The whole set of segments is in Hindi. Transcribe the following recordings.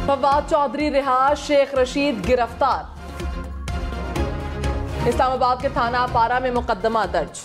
फवाद चौधरी रिहा, शेख रशीद गिरफ्तार। इस्लामाबाद के थाना पारा में मुकदमा दर्ज।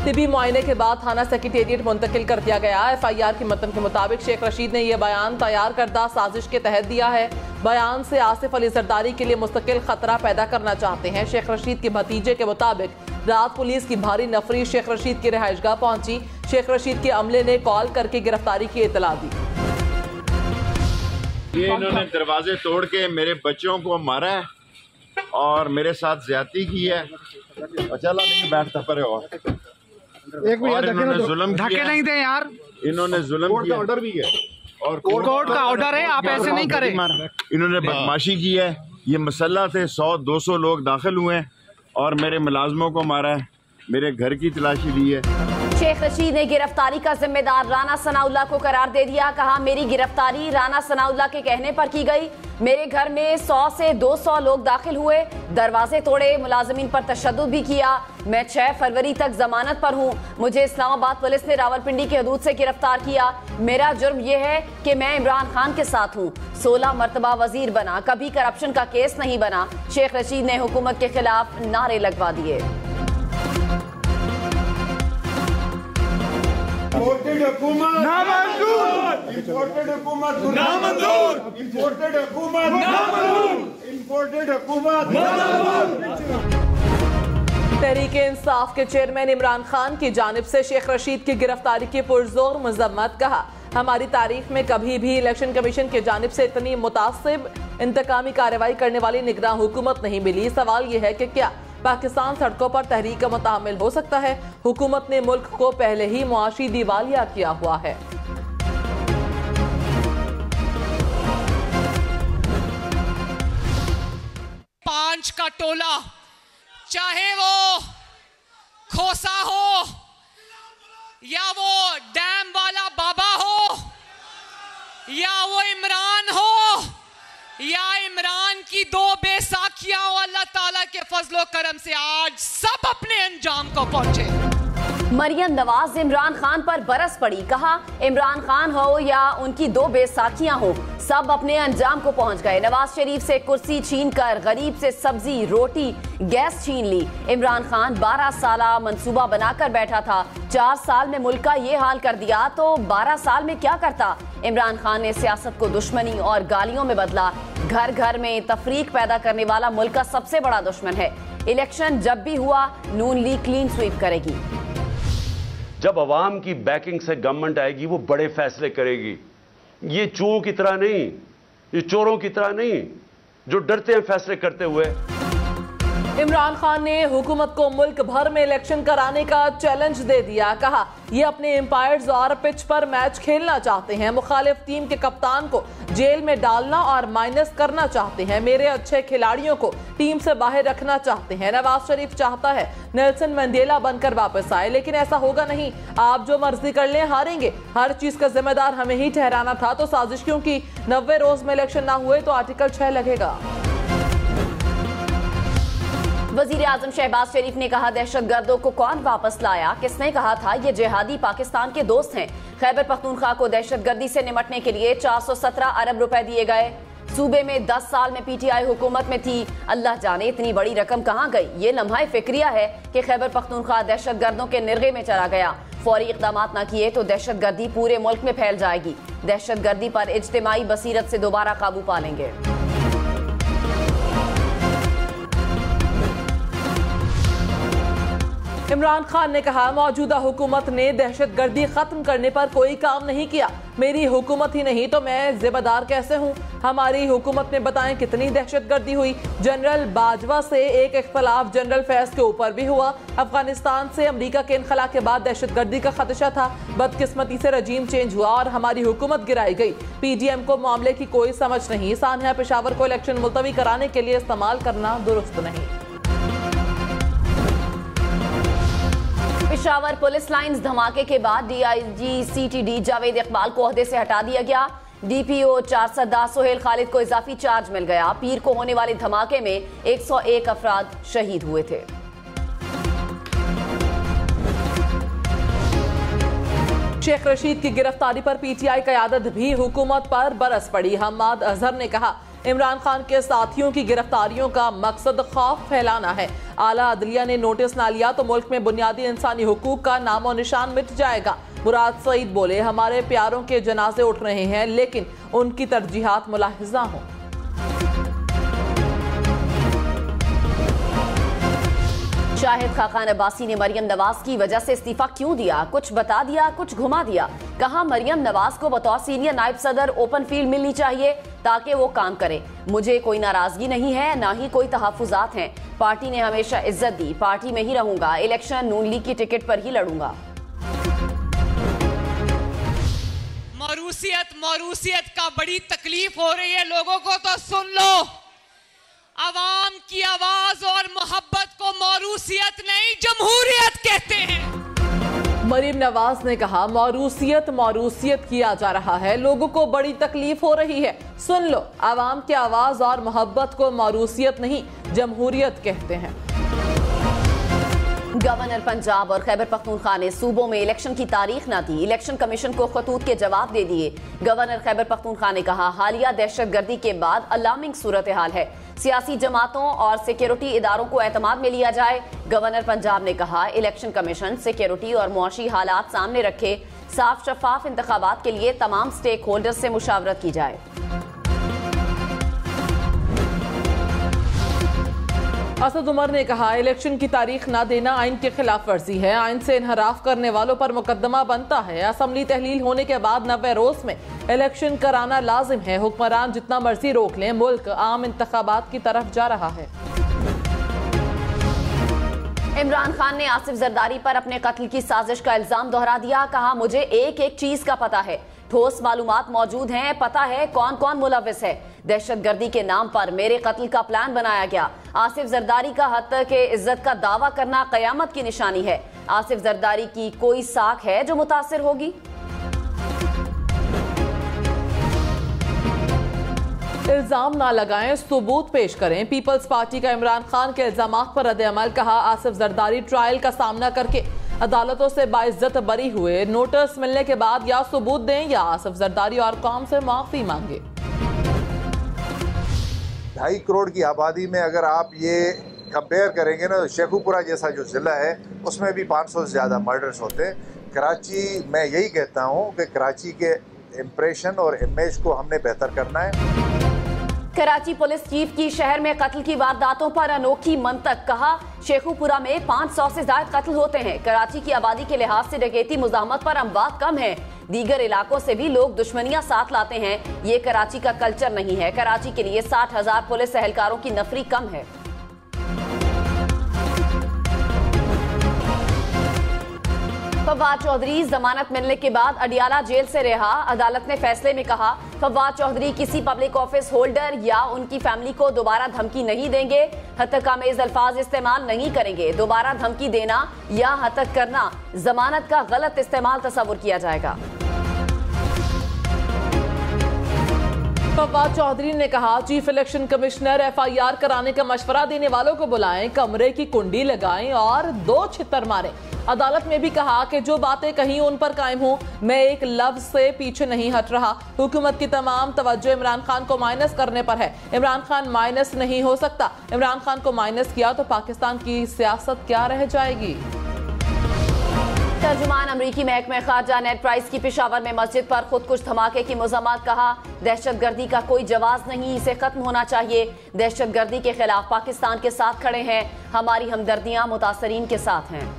तिबी मुआयने के बाद थाना सेक्रेटेरिएट मुंतकिल कर दिया गया। FIR की मतन के मुताबिक शेख रशीद ने यह बयान तैयार करदा साजिश के तहत दिया है। बयान से आसिफ अली जरदारी के लिए मुस्तकिल खतरा पैदा करना चाहते हैं। शेख रशीद के भतीजे के मुताबिक रात पुलिस की भारी नफरी शेख रशीद की रिहाइशगाह पहुंची। शेख रशीद के अमले ने कॉल करके गिरफ्तारी की इतला दी। ये इन्होंने दरवाजे तोड़ के मेरे बच्चों को मारा है और मेरे साथ ज्यादती की है। चला नहीं बैठता परे और इन्होंने जुल्म किया। नहीं दे यार, इन्होंने जुल्म किया। ऑर्डर भी है और कोर्ट का ऑर्डर है, आप ऐसे नहीं करें। इन्होंने बदमाशी की है। ये मसल्ला थे 100-200 लोग दाखिल हुए हैं और मेरे मुलाजमों को मारा है, मेरे घर की तलाशी ली है। शेख रशीद ने गिरफ्तारी का जिम्मेदार राना सनाउल्लाह को करार दे दिया। कहा, मेरी गिरफ्तारी राना सनाउल्लाह के कहने पर की गई। मेरे घर में 100 से 200 लोग दाखिल हुए, दरवाजे तोड़े, मुलाजमीन पर तशद्दुद भी किया। मैं 6 फरवरी तक जमानत पर हूँ। मुझे इस्लामाबाद पुलिस ने रावलपिंडी की हदूद से गिरफ्तार किया। मेरा जुर्म यह है कि मैं इमरान खान के साथ हूँ। 16 मरतबा वजीर बना, कभी करप्शन का केस नहीं बना। शेख रशीद ने हुकूमत के खिलाफ नारे लगवा दिए। इंपोर्टेड हुकूमत नामंजूर, इंपोर्टेड हुकूमत नामंजूर, इंपोर्टेड हुकूमत नामंजूर, इंपोर्टेड हुकूमत नामंजूर। तहरीक इंसाफ के चेयरमैन इमरान खान की जानिब से शेख रशीद की गिरफ्तारी की पुरजोर मजम्मत। कहा, हमारी तारीख में कभी भी इलेक्शन कमीशन की जानिब से इतनी मुतासिब इंतकामी कार्रवाई करने वाली निगरान हुकूमत नहीं मिली। सवाल यह है कि क्या पाकिस्तान सड़कों पर तहरीक का मुतामिल हो सकता है? हुकूमत ने मुल्क को पहले ही मुआशी दिवालिया किया हुआ है। पांच का टोला, चाहे वो खोसा हो या वो डैम वाला बाबा हो या वो इमरान हो या इमरान की 2 बेसाखियां, अल्लाह ताला के फजलो करम से आज सब अपने अंजाम को पहुंचे। मरियम नवाज इमरान खान पर बरस पड़ी। कहा, इमरान खान हो या उनकी 2 बेसाखियां हो, सब अपने अंजाम को पहुंच गए। नवाज शरीफ से कुर्सी छीन कर गरीब से सब्जी, रोटी, गैस छीन ली। इमरान खान 12 साल मंसूबा बनाकर बैठा था। 4 साल में मुल्क का ये हाल कर दिया तो 12 साल में क्या करता? इमरान खान ने सियासत को दुश्मनी और गालियों में बदला। घर घर में तफरीक पैदा करने वाला मुल्क का सबसे बड़ा दुश्मन है। इलेक्शन जब भी हुआ, नून लीग क्लीन स्वीप करेगी। जब अवाम की बैकिंग से गवर्नमेंट आएगी, वो बड़े फैसले करेगी। ये चोरों की तरह नहीं, ये चोरों की तरह नहीं जो डरते हैं फैसले करते हुए। इमरान खान ने हुकूमत को मुल्क भर में इलेक्शन कराने का चैलेंज दे दिया। कहा, ये अपने एम्पायर्स और पिच पर मैच खेलना चाहते हैं। मुखालिफ टीम के कप्तान को जेल में डालना और माइनस करना चाहते हैं। मेरे अच्छे खिलाड़ियों को टीम से बाहर रखना चाहते हैं। नवाज शरीफ चाहता है नेल्सन मंडेला बनकर वापस आए, लेकिन ऐसा होगा नहीं। आप जो मर्जी कर लें, हारेंगे। हर चीज का जिम्मेदार हमें ही ठहराना था, तो साजिश क्यों की? 90 रोज में इलेक्शन ना हुए तो आर्टिकल 6 लगेगा। वजीर आजम शहबाज शरीफ ने कहा, दहशतगर्दों को कौन वापस लाया? किसने कहा था ये जिहादी पाकिस्तान के दोस्त हैं? खैबर पख्तूनख्वा को दहशतगर्दी से निपटने के लिए 417 अरब रुपए दिए गए। सूबे में 10 साल में PTI हुकूमत में थी। अल्लाह जाने इतनी बड़ी रकम कहाँ गई। ये लम्हा फिक्रिया है कि खैबर पख्तूनख्वा दहशतगर्दों के निर्गे में चला गया। फौरी इक़दाम न किए तो दहशतगर्दी पूरे मुल्क में फैल जाएगी। दहशतगर्दी पर इज्तिमाई बसीरत से दोबारा काबू पा लेंगे। इमरान खान ने कहा, मौजूदा हुकूमत ने दहशतगर्दी खत्म करने पर कोई काम नहीं किया। मेरी हुकूमत ही नहीं तो मैं जिम्मेदार कैसे हूँ? हमारी हुकूमत में बताएं कितनी दहशतगर्दी हुई। जनरल बाजवा से एक इख्तलाफ जनरल फैज के ऊपर भी हुआ। अफगानिस्तान से अमरीका के इनखला के बाद दहशतगर्दी का खदशा था। बदकिस्मती से रजीम चेंज हुआ और हमारी हुकूमत गिराई गई। PDM को मामले की कोई समझ नहीं। सानिया पेशावर को इलेक्शन मुलतवी कराने के लिए इस्तेमाल करना दुरुस्त नहीं। पेशावर पुलिस लाइंस धमाके के बाद DIG CTD जावेद इकबाल को ओहदे से हटा दिया गया। DPO 410 सुहेल खालिद को इजाफी चार्ज मिल गया। पीर को होने वाले धमाके में 101 अफराद शहीद हुए थे। शेख रशीद की गिरफ्तारी पर पीटीआई क़यादत भी हुकूमत पर बरस पड़ी। हम्माद अजहर ने कहा, इमरान खान के साथियों की गिरफ्तारियों का मकसद खौफ फैलाना है। आला अदलिया ने नोटिस ना लिया तो मुल्क में बुनियादी इंसानी हुकूक का नामो निशान मिट जाएगा। मुराद सईद बोले, हमारे प्यारों के जनाजे उठ रहे हैं लेकिन उनकी तरजीहात मुलाहिजा हों। शाहिद खाकान अब्बासी ने मरियम नवाज की वजह से इस्तीफा क्यों दिया, कुछ बता दिया कुछ घुमा दिया। कहा, मरियम नवाज को बतौर सीनियर नायब सदर ओपन फील्ड मिलनी चाहिए ताकि वो काम करे। मुझे कोई नाराजगी नहीं है, ना ही कोई तहफुजात हैं। पार्टी ने हमेशा इज्जत दी, पार्टी में ही रहूंगा। इलेक्शन नून लीग की टिकट पर ही लड़ूंगा। मौरूसियत का बड़ी तकलीफ हो रही है लोगों को, तो सुन लो। अवाम की आवाज और मोहब्बत को मौरूसियत नहीं जमहूरियत कहते हैं। मरियम नवाज ने कहा, मौरूसियत किया जा रहा है, लोगों को बड़ी तकलीफ हो रही है। सुन लो, अवाम की आवाज और मोहब्बत को मौरूसियत नहीं जमहूरियत कहते हैं। गवर्नर पंजाब और खैबर पख्तूनख्वा ने सूबों में इलेक्शन की तारीख न दी, इलेक्शन कमीशन को खतूत के जवाब दे दिए। गवर्नर खैबर पख्तूनख्वा ने कहा, हालिया दहशतगर्दी के बाद अलार्मिंग सूरत हाल है, सियासी जमातों और सिक्योरिटी इदारों को एतमाद में लिया जाए। गवर्नर पंजाब ने कहा, इलेक्शन कमीशन सिक्योरिटी और मुआशी हालात सामने रखे, साफ शफाफ इंतखाबात के लिए तमाम स्टेक होल्डर्स से मुशावरत की जाए। असद उमर ने कहा, इलेक्शन की तारीख न देना आइन की खिलाफ वर्जी है, आइन से इनहराफ करने वालों पर मुकदमा बनता है। असम्बली तहलील होने के बाद 90 रोज में इलेक्शन कराना लाजिम है। हुक्मरान जितना मर्जी रोक लें, मुल्क आम इंतखाबात की तरफ जा रहा है। इमरान खान ने आसिफ जरदारी पर अपने कत्ल की साजिश का इल्जाम दोहरा दिया। कहा, मुझे एक एक चीज का पता है, ठोस मालूमात मौजूद हैं, पता है कौन कौन मुलविस है। दहशतगर्दी के नाम पर मेरे कत्ल का प्लान बनाया गया। आसिफ जरदारी का हद तक इज्जत का दावा करना कयामत की निशानी है। आसिफ जरदारी की कोई साख है जो मुतासिर होगी? इल्जाम ना लगाएं, सबूत पेश करें। पीपल्स पार्टी का इमरान खान के इल्जामात पर रद्द-ए-अमल। कहा, आसिफ जरदारी ट्रायल का सामना करके अदालतों से बाइज्जत बरी हुए। नोटिस मिलने के बाद या सबूत दें या आसिफ जरदारी और कौम से माफी मांगे। 2.5 करोड़ की आबादी में अगर आप ये कंपेयर करेंगे ना, शेखुपुरा जैसा जो ज़िला है उसमें भी 500 से ज़्यादा मर्डर्स होते हैं। कराची, मैं यही कहता हूँ कि कराची के इम्प्रेशन और इमेज को हमने बेहतर करना है। कराची पुलिस चीफ की शहर में कत्ल की वारदातों पर अनोखी मंतक। कहा, शेखुपुरा में 500 से ज्यादा कत्ल होते हैं। कराची की आबादी के लिहाज से डकैती मुज़ाहमत पर अमवात कम है। दीगर इलाकों से भी लोग दुश्मनियां साथ लाते हैं। ये कराची का कल्चर नहीं है। कराची के लिए 60,000 पुलिस एहलकारों की नफरी कम है। फवाद चौधरी जमानत मिलने के बाद अडियाला जेल से रिहा। अदालत ने फैसले में कहा, फवाद चौधरी किसी पब्लिक ऑफिस होल्डर या उनकी फैमिली को दोबारा धमकी नहीं देंगे, हतकामेज अल्फाज इस्तेमाल नहीं करेंगे। दोबारा धमकी देना या हतक करना जमानत का गलत इस्तेमाल तस्वुर किया जाएगा। फवाद चौधरी ने कहा, चीफ इलेक्शन कमिश्नर FIR कराने का मशवरा देने वालों को बुलाएं, कमरे की कुंडी लगाएं और 2 छितर मारें। अदालत में भी कहा कि जो बातें कहीं उन पर कायम हो, मैं एक लफ्ज से पीछे नहीं हट रहा। हुकूमत की तमाम तवज्जो इमरान खान को माइनस करने पर है। इमरान खान माइनस नहीं हो सकता। इमरान खान को माइनस किया तो पाकिस्तान की सियासत क्या रह जाएगी। तर्जुमान अमरीकी महकमे खारजा नेड प्राइस की पेशावर में मस्जिद पर खुदकुश धमाके की मज़म्मत। कहा, दहशतगर्दी का कोई जवाब नहीं, इसे खत्म होना चाहिए। दहशतगर्दी के खिलाफ पाकिस्तान के साथ खड़े हैं। हमारी हमदर्दियां मुतासरीन के साथ हैं।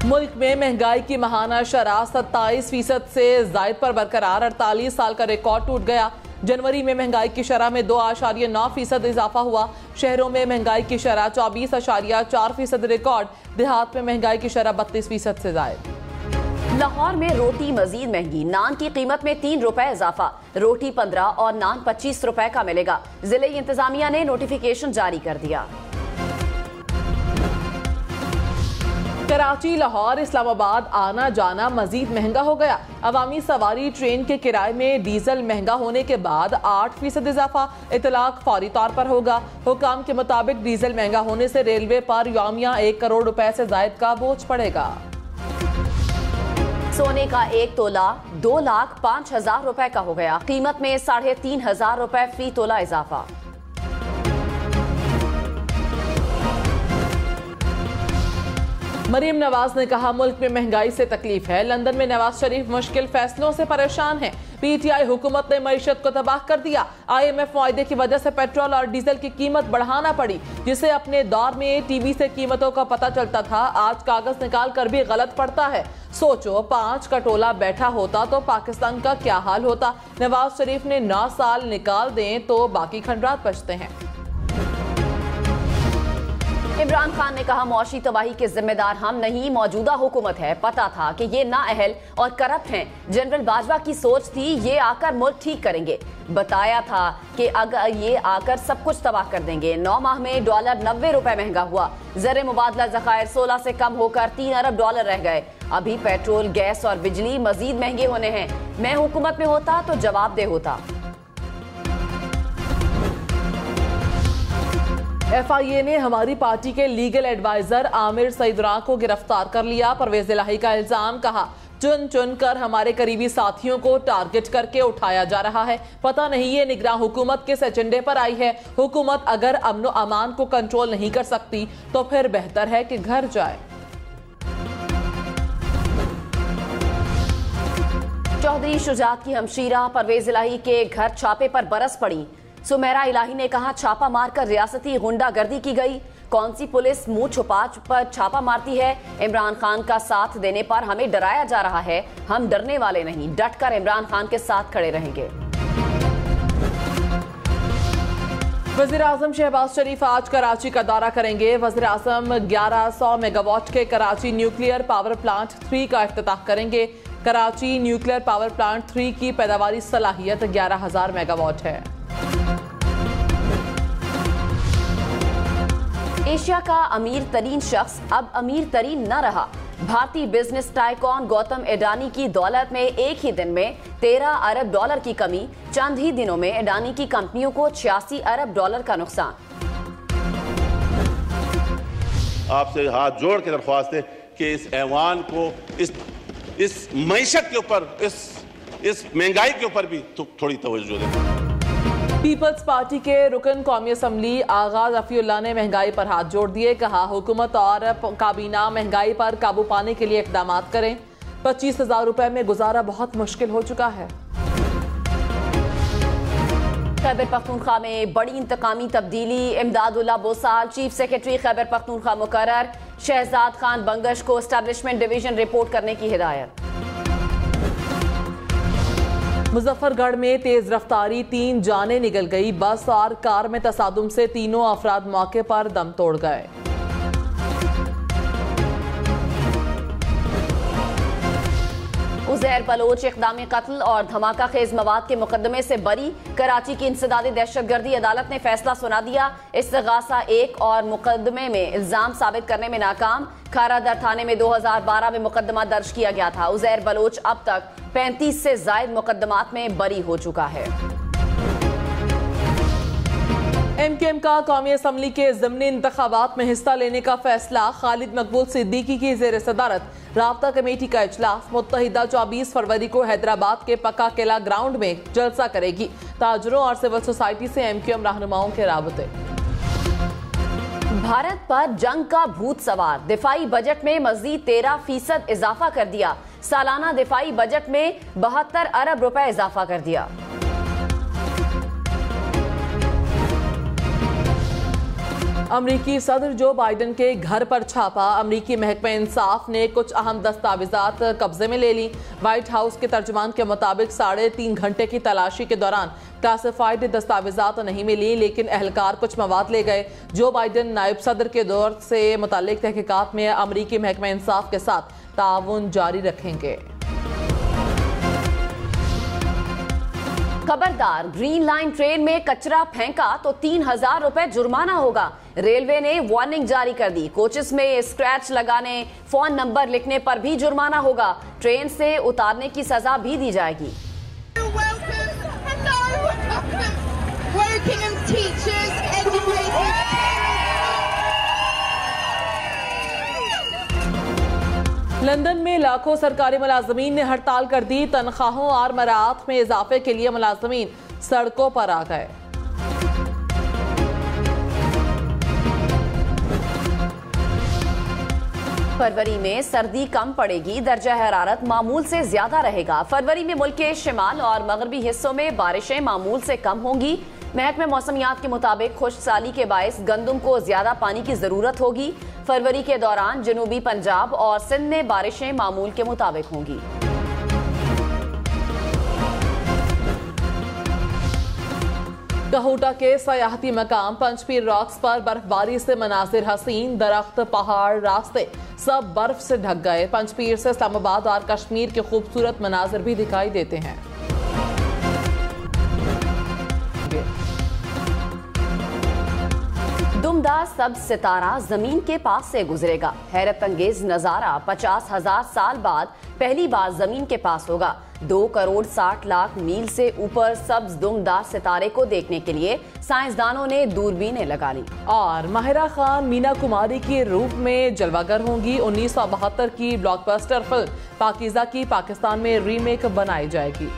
मुल्क में महंगाई की महाना शरह 27% से जायद पर बरकरार। 48 साल का रिकॉर्ड टूट गया। जनवरी में महंगाई की शरह में 2.9% इजाफा हुआ। शहरों में महंगाई की शरह 24.4% रिकॉर्ड। देहात में महंगाई की शरह 32% से जायद। लाहौर में रोटी मजीद महंगी। नान की कीमत में 3 रुपए इजाफा। रोटी 15 और नान 25 रुपए का मिलेगा। जिले इंतजामिया ने नोटिफिकेशन जारी कर दिया। कराची, लाहौर, इस्लामाबाद आना जाना मजीद महंगा हो गया। अवामी सवारी ट्रेन के किराए में डीजल महंगा होने के बाद 8% इजाफा। इतलाक फौरी तौर पर होगा। हुकाम के मुताबिक डीजल महंगा होने से रेलवे पर यौमिया 1 करोड़ रुपए से जायद का बोझ पड़ेगा। सोने का 1 तोला 2,05,000 रुपए का हो गया। कीमत में 3,500 रुपए फी तोला इजाफा। मरीम नवाज ने कहा मुल्क में महंगाई से तकलीफ है। लंदन में नवाज शरीफ मुश्किल फैसलों से परेशान हैं। पीटीआई हुकूमत ने मईशत को तबाह कर दिया। IMF मुआहदे की वजह से पेट्रोल और डीजल की कीमत बढ़ाना पड़ी, जिसे अपने दौर में टीवी से कीमतों का पता चलता था, आज कागज निकाल कर भी गलत पड़ता है। सोचो 5 का टोला बैठा होता तो पाकिस्तान का क्या हाल होता। नवाज शरीफ ने 9 साल निकाल दें तो बाकी खंडरात बचते हैं। इमरान खान ने कहा मौशी तबाही के जिम्मेदार हम नहीं, मौजूदा हुकूमत है। पता था कि ये नाअहल और करप्ट हैं। जनरल बाजवा की सोच थी ये आकर मुल्क ठीक करेंगे। बताया था कि अगर ये आकर सब कुछ तबाह कर देंगे। 9 माह में डॉलर 90 रुपए महंगा हुआ। ज़र मुबादला ज़खायर 16 से कम होकर 3 अरब डॉलर रह गए। अभी पेट्रोल, गैस और बिजली मजीद महंगे होने हैं। मैं हुकूमत में होता तो जवाबदेह होता। FIA ने हमारी पार्टी के लीगल एडवाइजर आमिर सईदुर्रा को गिरफ्तार कर लिया। परवेज इलाही का इल्जाम, कहा चुन चुन कर हमारे करीबी साथियों को टारगेट करके उठाया जा रहा है। पता नहीं ये निगरान हुकूमत किस एजेंडे पर आई है। हुकूमत अगर अमन व अमान को कंट्रोल नहीं कर सकती तो फिर बेहतर है कि घर जाए। चौधरी शुजात की हमशीरा परवेज इलाही के घर छापे पर बरस पड़ी। सुमेरा इलाही ने कहा छापा मारकर रियासती गुंडागर्दी की गई। कौन सी पुलिस मुंह छुपा पर छापा मारती है। इमरान खान का साथ देने पर हमें डराया जा रहा है। हम डरने वाले नहीं, डटकर इमरान खान के साथ खड़े रहेंगे। वज़ीर आज़म शहबाज शरीफ आज कराची का दौरा करेंगे। वज़ीर आज़म 1100 मेगावाट के कराची न्यूक्लियर पावर प्लांट 3 का इफ्तिताह करेंगे। कराची न्यूक्लियर पावर प्लांट 3 की पैदावारी सलाहियत 11,000 मेगावाट है। एशिया का अमीर तरीन शख्स अब अमीर तरीन न रहा। भारतीय बिजनेस टाइकॉन गौतम अडानी की दौलत में एक ही दिन में 13 अरब डॉलर की कमी। चंद ही दिनों में अडानी की कंपनियों को 86 अरब डॉलर का नुकसान। आपसे हाथ जोड़ के दरख्वास्त है कि इस ऐवान को इस मईशत के ऊपर, इस महंगाई के ऊपर भी थोड़ी तवज्जो दें। पीपल्स पार्टी के रुकन कौमी असम्बली आगा रफीउल्लाह ने महंगाई पर हाथ जोड़ दिए। कहा हुकूमत और काबीना महंगाई पर काबू पाने के लिए इकदाम करें। 25,000 रुपए में गुजारा बहुत मुश्किल हो चुका है। खैबर पख्तूनख्वा में बड़ी इंतकामी तब्दीली। इमदादुल्लाह बोसाल चीफ सेक्रेटरी खैबर पख्तूनख्वा मुकर्रर। शहजाद खान बंगश को एस्टैब्लिशमेंट डिवीजन रिपोर्ट करने की हिदायत। मुजफ्फरगढ़ में तेज रफ्तारी, 3 जानें निकल गई। बस और कार में तसादुम से तीनों अफराद मौके पर दम तोड़ गए। उज़ैर बलोच इक़दामी कत्ल और धमाका खेज मवाद के मुकदमे से बरी। कराची की इंसदादी दहशतगर्दी अदालत ने फैसला सुना दिया। इस्तिगासा 1 और मुकदमे में इल्जाम साबित करने में नाकाम। खारादर थाने में 2012 में मुकदमा दर्ज किया गया था। उज़ैर बलोच अब तक 35 से जायद मुकदमात में बरी हो चुका है। MKM का कौमी असम्बली के ज़िमनी इंतखाबात में हिस्सा लेने का फैसला। खालिद मकबूल सिद्दीकी की ज़ेर सदारत राब्ता कमेटी का इजलास। मुत्तहिदा 24 फरवरी को हैदराबाद के पक्का किला ग्राउंड में जलसा करेगी। ताजरों और सिविल सोसाइटी से MKM रहनुमाओं के राबते। भारत पर जंग का भूत सवार। दिफाई बजट में मजीद 13% इजाफा कर दिया। सालाना दिफाई बजट में 72 अरब रुपए इजाफा कर दिया। अमरीकी सदर जो बाइडन के घर पर छापा। अमरीकी महकमा इंसाफ ने कुछ अहम दस्तावेजात कब्जे में ले ली। व्हाइट हाउस के तर्जुमान के मुताबिक 3.5 घंटे की तलाशी के दौरान क्लासिफाइड दस्तावेजात नहीं मिली, लेकिन एहलकार कुछ मवाद ले गए। जो बाइडन नायब सदर के दौर से मुताल्लिक तहकीकात में अमरीकी महकमा इंसाफ के साथ ताउन जारी रखेंगे। खबरदार, ग्रीन लाइन ट्रेन में कचरा फेंका तो 3000 रुपए जुर्माना होगा। रेलवे ने वार्निंग जारी कर दी। कोचेस में स्क्रैच लगाने, फोन नंबर लिखने पर भी जुर्माना होगा। ट्रेन से उतारने की सजा भी दी जाएगी। लंदन में लाखों सरकारी मुलाजमीन ने हड़ताल कर दी। तनख्वाहों और मराहत में इजाफे के लिए मुलाजमीन सड़कों पर आ गए। फरवरी में सर्दी कम पड़ेगी, दर्जा हरारत मामूल से ज्यादा रहेगा। फरवरी में मुल्क के शिमाल और मगरबी हिस्सों में बारिशें मामूल से कम होंगी। महकमे मौसमियात के मुताबिक खुश्क साली के बायस गंदम को ज्यादा पानी की जरूरत होगी। फरवरी के दौरान जनूबी पंजाब और सिंध में बारिशें मामूल के मुताबिक होंगी। कहूटा के सयाहती मकाम पंचपीर रॉक्स पर बर्फबारी से मनाजिर हसीन, दरख्त, पहाड़, रास्ते सब बर्फ से ढक गए। पंचपीर से इस्लामाबाद और कश्मीर के खूबसूरत मनाजिर भी दिखाई देते हैं। दुमदा सब सितारा जमीन के पास से गुजरेगा। हैरत अंगेज नजारा 50,000 साल बाद पहली बार जमीन के पास होगा। 2 करोड़ 60 लाख मील से ऊपर सब्ज दुमदार सितारे को देखने के लिए साइंसदानों ने दूरबीनें लगा ली। और माहिरा खान मीना कुमारी के रूप में जलवागर होंगी। 1972 की ब्लॉकबस्टर फिल्म पाकीज़ा की पाकिस्तान में रीमेक बनाई जाएगी।